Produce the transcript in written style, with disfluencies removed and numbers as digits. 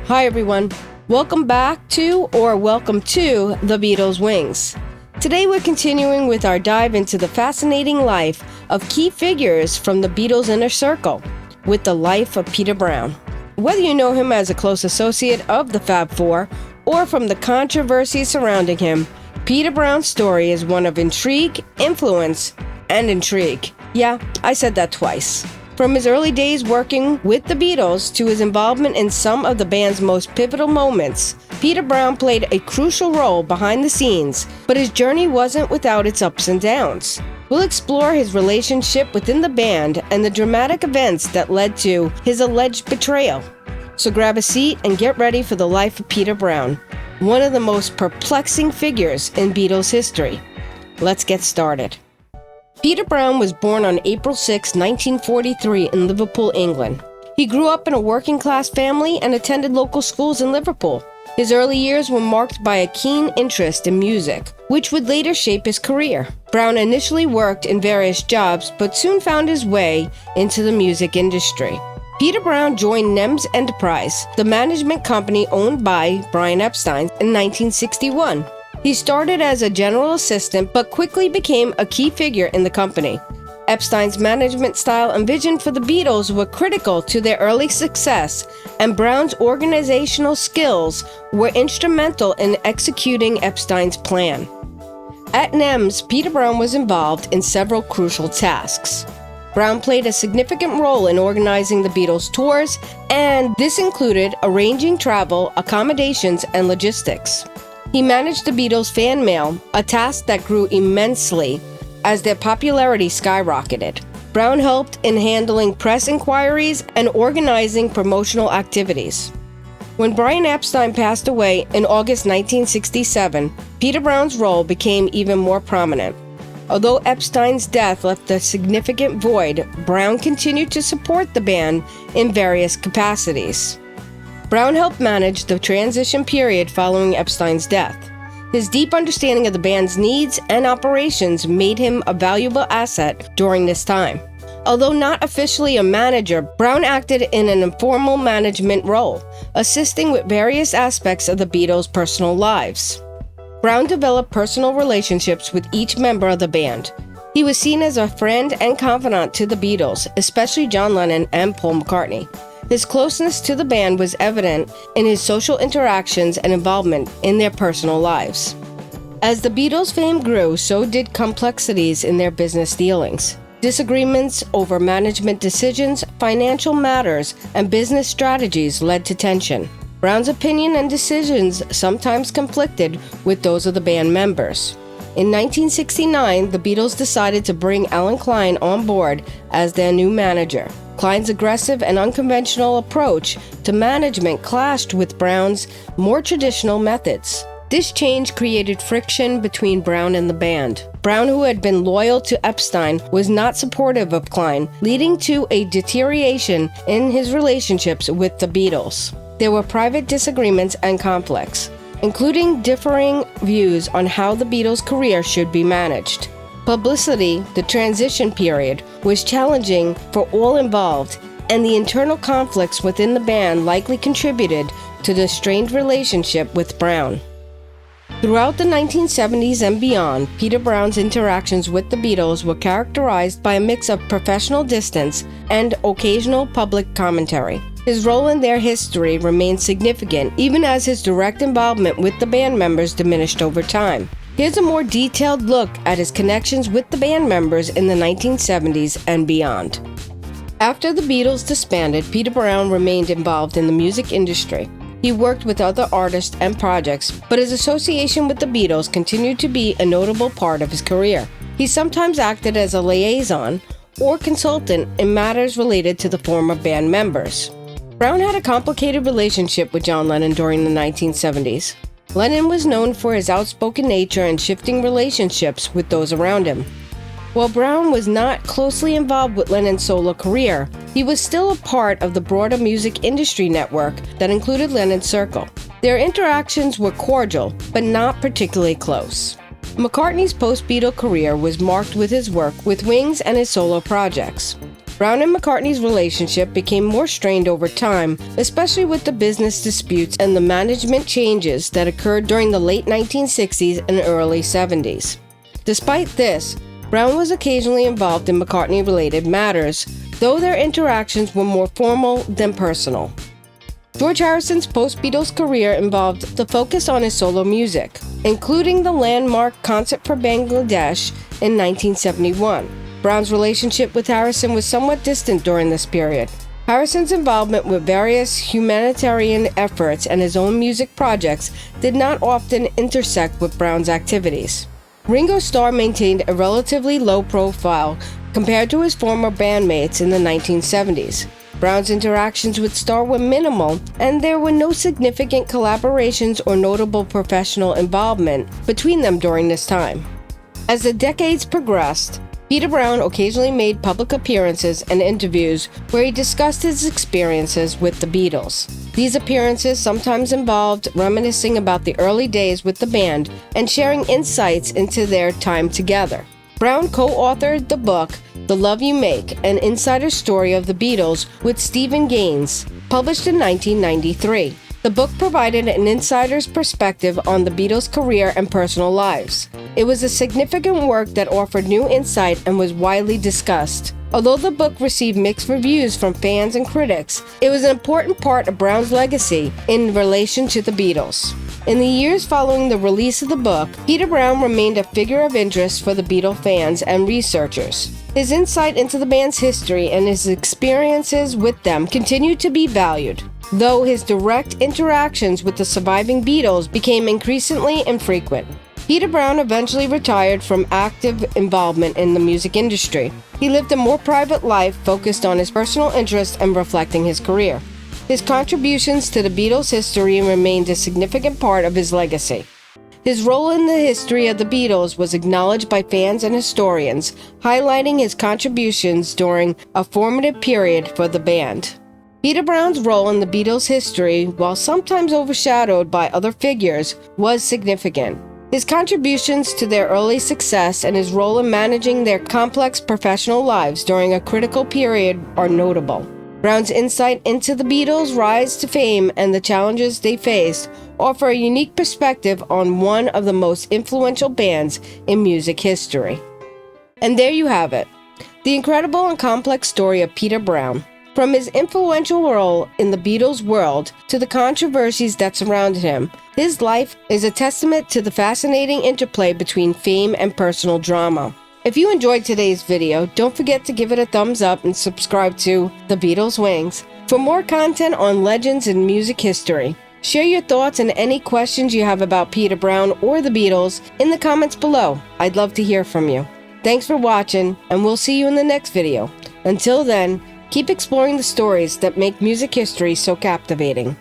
Hi everyone, welcome to the Beatles Wings. Today we're continuing with our dive into the fascinating life of key figures from the Beatles' inner circle, with the life of Peter Brown. Whether you know him as a close associate of the Fab Four, or from the controversy surrounding him, Peter Brown's story is one of intrigue, influence, and intrigue. Yeah, I said that twice. From his early days working with the Beatles to his involvement in some of the band's most pivotal moments, Peter Brown played a crucial role behind the scenes, but his journey wasn't without its ups and downs. We'll explore his relationship within the band and the dramatic events that led to his alleged betrayal. So grab a seat and get ready for the life of Peter Brown, one of the most perplexing figures in Beatles history. Let's get started. Peter Brown was born on April 6, 1943 in Liverpool, England. He grew up in a working-class family and attended local schools in Liverpool. His early years were marked by a keen interest in music, which would later shape his career. Brown initially worked in various jobs, but soon found his way into the music industry. Peter Brown joined NEMS Enterprise, the management company owned by Brian Epstein, in 1961. He started as a general assistant, but quickly became a key figure in the company. Epstein's management style and vision for the Beatles were critical to their early success, and Brown's organizational skills were instrumental in executing Epstein's plan. At NEMS, Peter Brown was involved in several crucial tasks. Brown played a significant role in organizing the Beatles' tours, and this included arranging travel, accommodations, and logistics. He managed the Beatles' fan mail, a task that grew immensely as their popularity skyrocketed. Brown helped in handling press inquiries and organizing promotional activities. When Brian Epstein passed away in August 1967, Peter Brown's role became even more prominent. Although Epstein's death left a significant void, Brown continued to support the band in various capacities. Brown helped manage the transition period following Epstein's death. His deep understanding of the band's needs and operations made him a valuable asset during this time. Although not officially a manager, Brown acted in an informal management role, assisting with various aspects of the Beatles' personal lives. Brown developed personal relationships with each member of the band. He was seen as a friend and confidant to the Beatles, especially John Lennon and Paul McCartney. His closeness to the band was evident in his social interactions and involvement in their personal lives. As the Beatles' fame grew, so did complexities in their business dealings. Disagreements over management decisions, financial matters, and business strategies led to tension. Brown's opinion and decisions sometimes conflicted with those of the band members. In 1969, the Beatles decided to bring Allen Klein on board as their new manager. Klein's aggressive and unconventional approach to management clashed with Brown's more traditional methods. This change created friction between Brown and the band. Brown, who had been loyal to Epstein, was not supportive of Klein, leading to a deterioration in his relationships with the Beatles. There were private disagreements and conflicts, including differing views on how the Beatles' career should be managed. Publicity, the transition period, was challenging for all involved, and the internal conflicts within the band likely contributed to the strained relationship with Brown. Throughout the 1970s and beyond, Peter Brown's interactions with the Beatles were characterized by a mix of professional distance and occasional public commentary. His role in their history remained significant, even as his direct involvement with the band members diminished over time. Here's a more detailed look at his connections with the band members in the 1970s and beyond. After the Beatles disbanded, Peter Brown remained involved in the music industry. He worked with other artists and projects, but his association with the Beatles continued to be a notable part of his career. He sometimes acted as a liaison or consultant in matters related to the former band members. Brown had a complicated relationship with John Lennon during the 1970s. Lennon was known for his outspoken nature and shifting relationships with those around him. While Brown was not closely involved with Lennon's solo career, he was still a part of the broader music industry network that included Lennon's circle. Their interactions were cordial, but not particularly close. McCartney's post-Beatle career was marked with his work with Wings and his solo projects. Brown and McCartney's relationship became more strained over time, especially with the business disputes and the management changes that occurred during the late 1960s and early 70s. Despite this, Brown was occasionally involved in McCartney-related matters, though their interactions were more formal than personal. George Harrison's post-Beatles career involved the focus on his solo music, including the landmark Concert for Bangladesh in 1971. Brown's relationship with Harrison was somewhat distant during this period. Harrison's involvement with various humanitarian efforts and his own music projects did not often intersect with Brown's activities. Ringo Starr maintained a relatively low profile compared to his former bandmates in the 1970s. Brown's interactions with Starr were minimal, and there were no significant collaborations or notable professional involvement between them during this time. As the decades progressed, Peter Brown occasionally made public appearances and interviews where he discussed his experiences with the Beatles. These appearances sometimes involved reminiscing about the early days with the band and sharing insights into their time together. Brown co-authored the book The Love You Make, an insider story of the Beatles with Stephen Gaines, published in 1993. The book provided an insider's perspective on the Beatles' career and personal lives. It was a significant work that offered new insight and was widely discussed. Although the book received mixed reviews from fans and critics, it was an important part of Brown's legacy in relation to the Beatles. In the years following the release of the book, Peter Brown remained a figure of interest for the Beatle fans and researchers. His insight into the band's history and his experiences with them continued to be valued, though his direct interactions with the surviving Beatles became increasingly infrequent. Peter Brown eventually retired from active involvement in the music industry. He lived a more private life focused on his personal interests and reflecting his career. His contributions to the Beatles' history remained a significant part of his legacy. His role in the history of the Beatles was acknowledged by fans and historians, highlighting his contributions during a formative period for the band. Peter Brown's role in the Beatles' history, while sometimes overshadowed by other figures, was significant. His contributions to their early success and his role in managing their complex professional lives during a critical period are notable. Brown's insight into the Beatles' rise to fame and the challenges they faced offer a unique perspective on one of the most influential bands in music history. And there you have it, the incredible and complex story of Peter Brown. From his influential role in the Beatles' world to the controversies that surrounded him, his life is a testament to the fascinating interplay between fame and personal drama. If you enjoyed today's video, don't forget to give it a thumbs up and subscribe to The Beatles Wings for more content on legends in music history. Share your thoughts and any questions you have about Peter Brown or the Beatles in the comments below. I'd love to hear from you. Thanks for watching, and we'll see you in the next video. Until then, keep exploring the stories that make music history so captivating.